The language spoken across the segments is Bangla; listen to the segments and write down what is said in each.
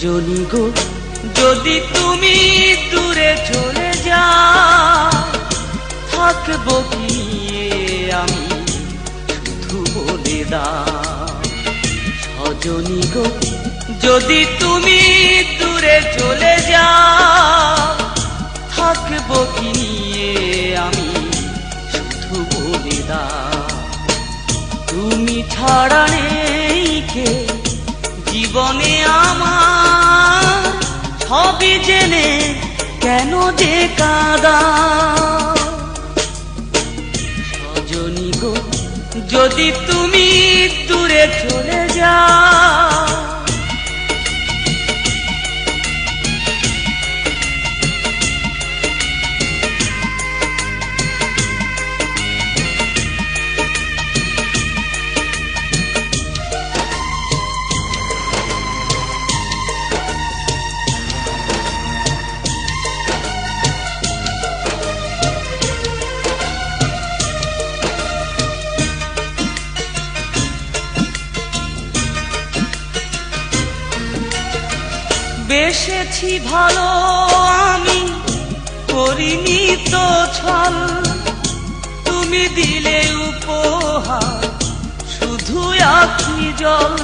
সজনী গো যদি তুমি দূরে চলে যাও, থাকবো কি আমি শুধু বলে দাও। সজনী গো যদি তুমি দূরে চলে যাও, থাকবো কি আমি শুধু বলে দাও। তুমি ছাড়া নেই কে জীবনে আমার, সবই জেনে কেন যে কাঁদা। সজনী গো যদি তুমি দূরে চলে যাও, বেসেছি ভালো আমি করিনি তো ছল, তুমি দিলে উপহার শুধু আখি জল।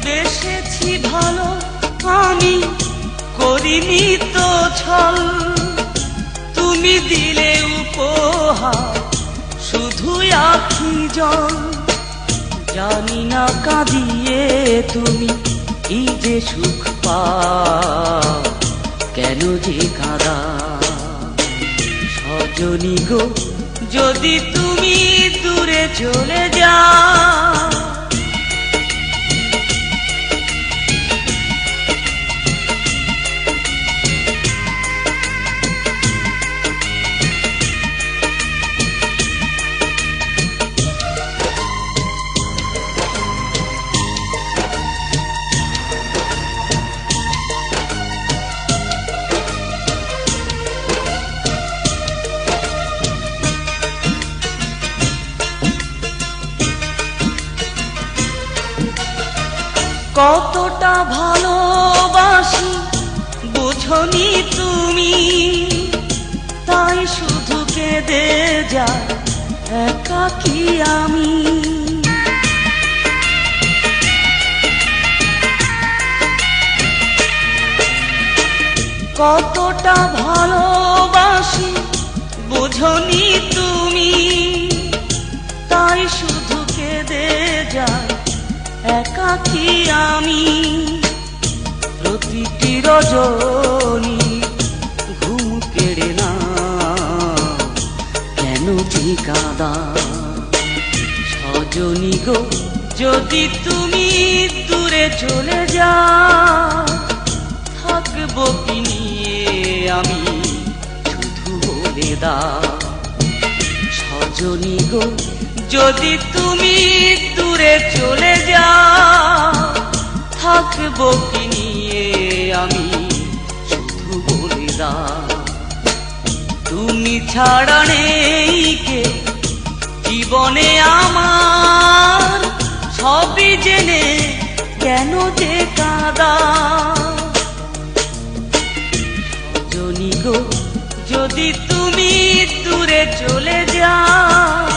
বেসেছি ভালো আমি করিনি তো ছল, তুমি দিলে উপহার শুধু আখি জল। জানি না কাঁদিয়ে তুমি কি যে সুখ পাও, কেন যে কাঁদা। সজনী গো যদি তুমি দূরে চলে যাও, কতটা ভালোবাসি বুঝনি তুমি, তাই শুধু কেঁদে যাই একাকী আমি। কতটা ভালোবাসি বুঝনি তুমি, তাই শুধু কেঁদে যাই একাকী আমি। প্রতিটি রজনী ঘুম কেড়ে না কেন যে কাঁদা। সজনী গো যদি তুমি দূরে চলে যাও, থাকবো কি নিয়ে আমি শুধু বলে দাও। সজনী গো যদি তুমি দূরে চলে যাও, থাকবো কি নিয়ে আমি শুধু বলে দাও। তুমি ছাড়া নেই কে জীবনে আমার, সবই জেনে কেন যে কাঁদা। সজনী গো যদি তুমি দূরে চলে যাও,